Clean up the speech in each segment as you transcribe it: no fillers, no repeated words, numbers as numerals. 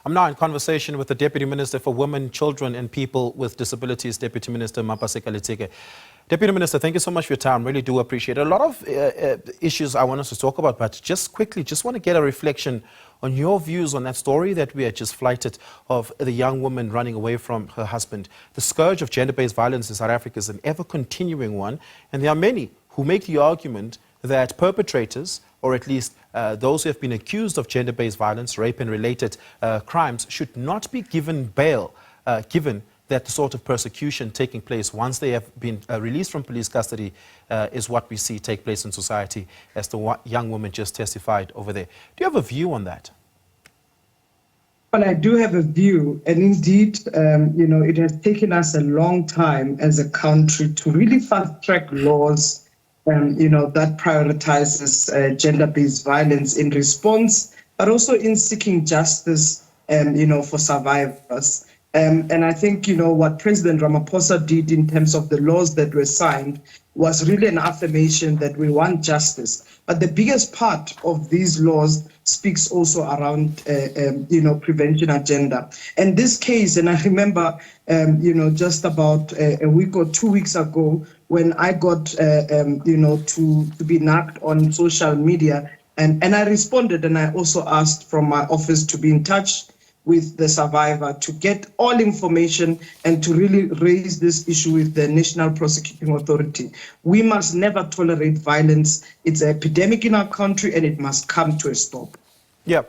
I'm now in conversation with the Deputy Minister for Women, Children and People with Disabilities, Deputy Minister Mmapaseka Letsike. Deputy Minister, thank you so much for your time. Really do appreciate it. A lot of issues I want us to talk about, but just quickly, just want to get a reflection on your views on that story that we had just flighted of the young woman running away from her husband. The scourge of gender-based violence in South Africa is an ever-continuing one, and there are many who make the argument that perpetrators, or at least those who have been accused of gender-based violence, rape and related crimes, should not be given bail, given that the sort of persecution taking place once they have been released from police custody is what we see take place in society, as the young woman just testified over there. Do you have a view on that? Well, I do have a view, and indeed, it has taken us a long time as a country to really fast-track laws that prioritizes gender-based violence in response, but also in seeking justice, for survivors. And I think, what President Ramaphosa did in terms of the laws that were signed was really an affirmation that we want justice. But the biggest part of these laws speaks also around, prevention agenda. And this case, and I remember, just about a week or 2 weeks ago, when I got, to be knocked on social media, and I responded, and I also asked from my office to be in touch with the survivor to get all information and to really raise this issue with the National Prosecuting Authority. We must never tolerate violence. It's an epidemic in our country and it must come to a stop. Yeah.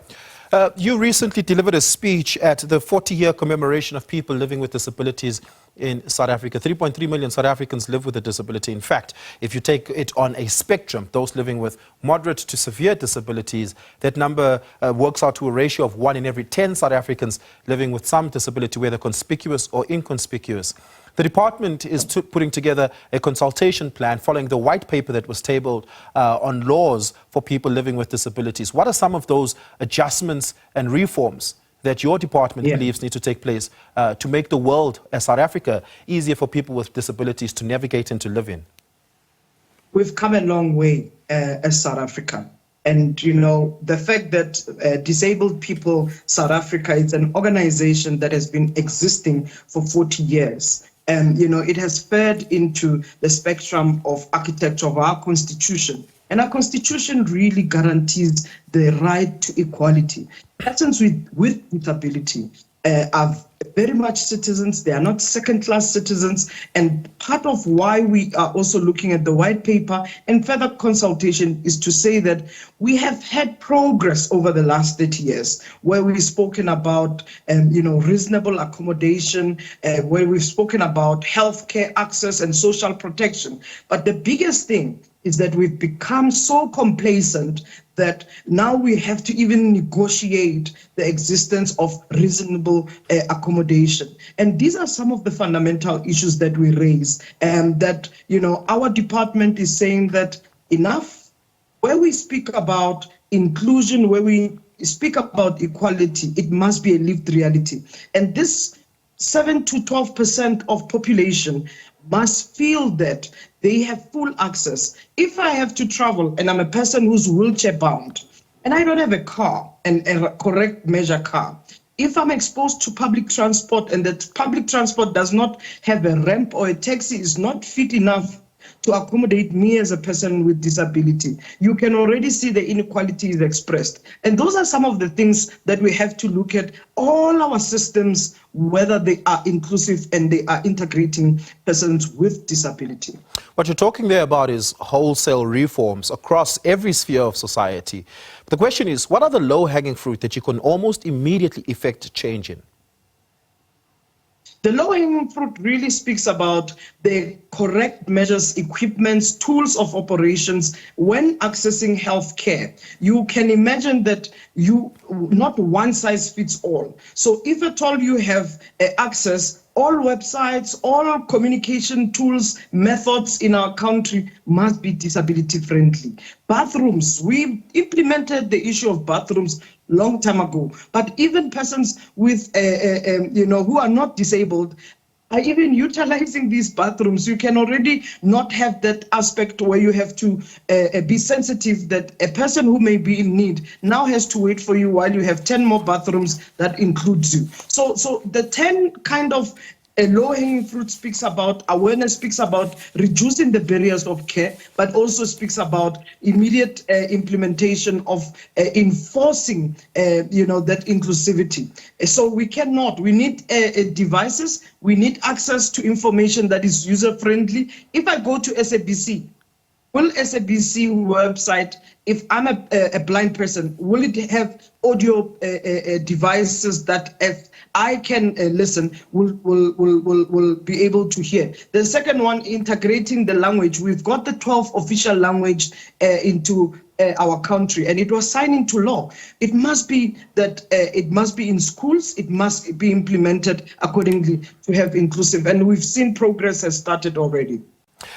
You recently delivered a speech at the 40-year commemoration of people living with disabilities in South Africa. 3.3 million South Africans live with a disability. In fact, if you take it on a spectrum, those living with moderate to severe disabilities, that number works out to a ratio of 1 in every 10 South Africans living with some disability, whether conspicuous or inconspicuous. The department is putting together a consultation plan following the white paper that was tabled on laws for people living with disabilities. What are some of those adjustments and reforms that your department believes need to take place to make the world, as South Africa, easier for people with disabilities to navigate and to live in? We've come a long way as South Africa. And, the fact that Disabled People South Africa is an organization that has been existing for 40 years. And, it has fed into the spectrum of architecture of our constitution. And our constitution really guarantees the right to equality. Persons with disability are very much citizens. They are not second-class citizens. And part of why we are also looking at the white paper and further consultation is to say that we have had progress over the last 30 years, where we've spoken about, reasonable accommodation, where we've spoken about healthcare access and social protection. But the biggest thing is that we've become so complacent that now we have to even negotiate the existence of reasonable accommodation. And these are some of the fundamental issues that we raise, and that, our department is saying that enough, where we speak about inclusion, where we speak about equality, it must be a lived reality. And this 7 to 12% of population must feel that they have full access. If I have to travel and I'm a person who's wheelchair bound and I don't have a car and a correct measure car, if I'm exposed to public transport and that public transport does not have a ramp or a taxi is not fit enough to accommodate me as a person with disability, you can already see the inequality is expressed. And those are some of the things that we have to look at all our systems, whether they are inclusive and they are integrating persons with disability. What you're talking there about is wholesale reforms across every sphere of society. The question is, what are the low-hanging fruit that you can almost immediately effect change in? The low-hanging fruit really speaks about the correct measures, equipments, tools of operations when accessing health care. You can imagine that not one size fits all. So if at all you have access, all websites, all communication tools, methods in our country must be disability friendly. Bathrooms, we implemented the issue of bathrooms long time ago, but even persons with, who are not disabled are even utilizing these bathrooms. You can already not have that aspect where you have to be sensitive that a person who may be in need now has to wait for you while you have 10 more bathrooms that includes you. So the 10 kind of a low-hanging fruit speaks about awareness, speaks about reducing the barriers of care, but also speaks about immediate implementation of enforcing, that inclusivity. So we need devices, we need access to information that is user-friendly. If I go to SABC, will SABC website, if I'm a blind person, will it have audio devices that if I can listen, will be able to hear? The second one, integrating the language. We've got the 12 official language into our country, and it was signed into law. It must be that it must be in schools. It must be implemented accordingly to have inclusive. And we've seen progress has started already.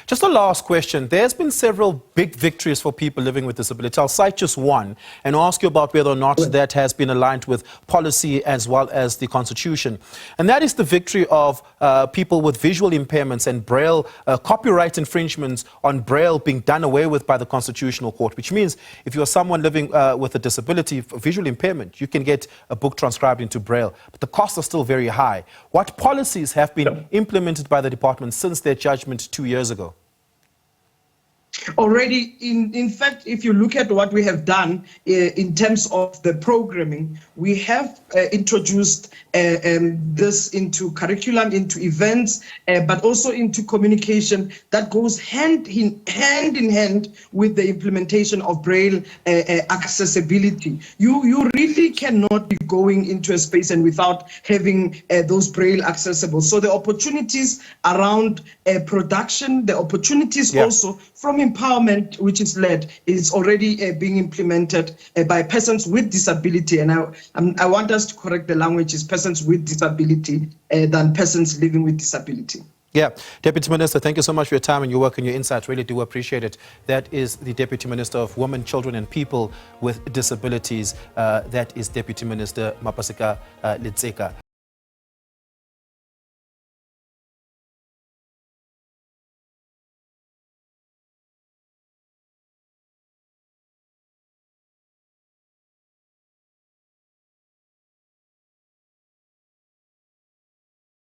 Just a last question. There's been several big victories for people living with disability. I'll cite just one and ask you about whether or not that has been aligned with policy as well as the Constitution. And that is the victory of people with visual impairments and Braille, copyright infringements on Braille being done away with by the Constitutional Court, which means if you're someone living with a disability, visual impairment, you can get a book transcribed into Braille. But the costs are still very high. What policies have been implemented by the department since their judgment 2 years ago? Already, in fact, if you look at what we have done in terms of the programming, we have introduced this into curriculum, into events, but also into communication that goes hand in hand with the implementation of Braille accessibility. You really cannot be going into a space and without having those Braille accessible. So the opportunities around production, the opportunities also from empowerment, which is led, is already being implemented by persons with disability. And I want us to correct the language, is persons with disability than persons living with disability. Yeah. Deputy Minister, thank you so much for your time and your work and your insights. Really do appreciate it. That is the Deputy Minister of Women, Children and People with Disabilities. That is Deputy Minister Mmapaseka Letsike.